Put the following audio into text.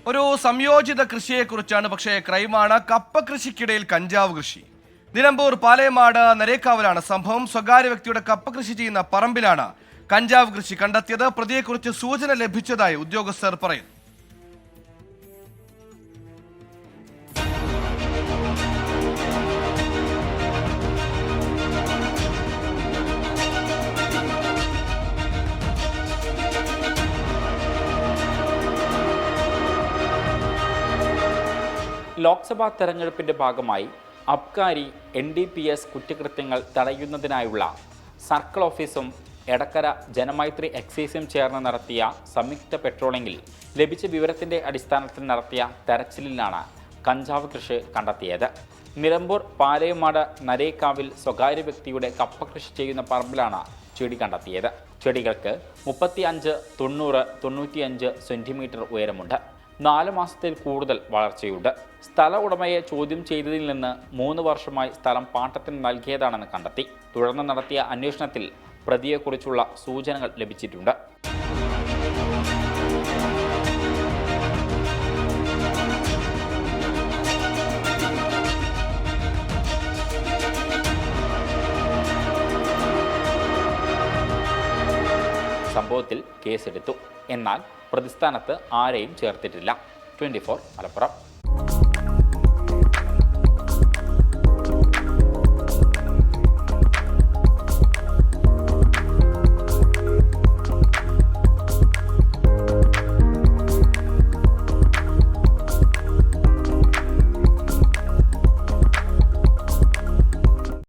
ഒരു സംയോജിത കൃഷിയെക്കുറിച്ചാണ്, പക്ഷേ ക്രൈമാണ്. കപ്പ കൃഷിക്കിടയിൽ കഞ്ചാവ് കൃഷി. നിലമ്പൂർ പാലയമാട് നരേക്കാവിലാണ് സംഭവം. സ്വകാര്യ വ്യക്തിയുടെ കപ്പ കൃഷി ചെയ്യുന്ന പറമ്പിലാണ് കഞ്ചാവ് കൃഷി കണ്ടെത്തിയത്. പ്രതിയെക്കുറിച്ച് സൂചന ലഭിച്ചതായി ഉദ്യോഗസ്ഥർ പറയുന്നു. ലോക്സഭാ തെരഞ്ഞെടുപ്പിന്റെ ഭാഗമായി അബ്കാരി NDPS കുറ്റകൃത്യങ്ങൾ തടയുന്നതിനായുള്ള സർക്കിൾ ഓഫീസും എടക്കര ജനമൈത്രി എക്സൈസും ചേർന്ന് നടത്തിയ സംയുക്ത പെട്രോളിംഗിൽ ലഭിച്ച വിവരത്തിന്റെ അടിസ്ഥാനത്തിൽ നടത്തിയ തെരച്ചിലിലാണ് കഞ്ചാവ് കൃഷി കണ്ടെത്തിയത്. നിലമ്പൂർ പാലയമാട് നരേക്കാവിൽ സ്വകാര്യ വ്യക്തിയുടെ കപ്പ കൃഷി ചെയ്യുന്ന പറമ്പിലാണ് ചെടി കണ്ടെത്തിയത്. ചെടികൾക്ക് 35, 90, 95 സെന്റിമീറ്റർ ഉയരമുണ്ട്. 4 മാസത്തിൽ കൂടുതൽ വളർച്ചയുണ്ട്. സ്ഥല ഉടമയെ ചോദ്യം ചെയ്തതിൽ നിന്ന് 3 വർഷമായി സ്ഥലം പാട്ടത്തിന് നൽകിയതാണെന്ന് കണ്ടെത്തി. തുടർന്ന് നടത്തിയ അന്വേഷണത്തിൽ പ്രതിയെക്കുറിച്ചുള്ള സൂചനകൾ ലഭിച്ചിട്ടുണ്ട്. സംഭവത്തിൽ കേസെടുത്തു. എന്നാൽ പ്രതിസ്ഥാനത്ത് ആരെയും ചേർത്തിട്ടില്ല. 24 മലപ്പുറം.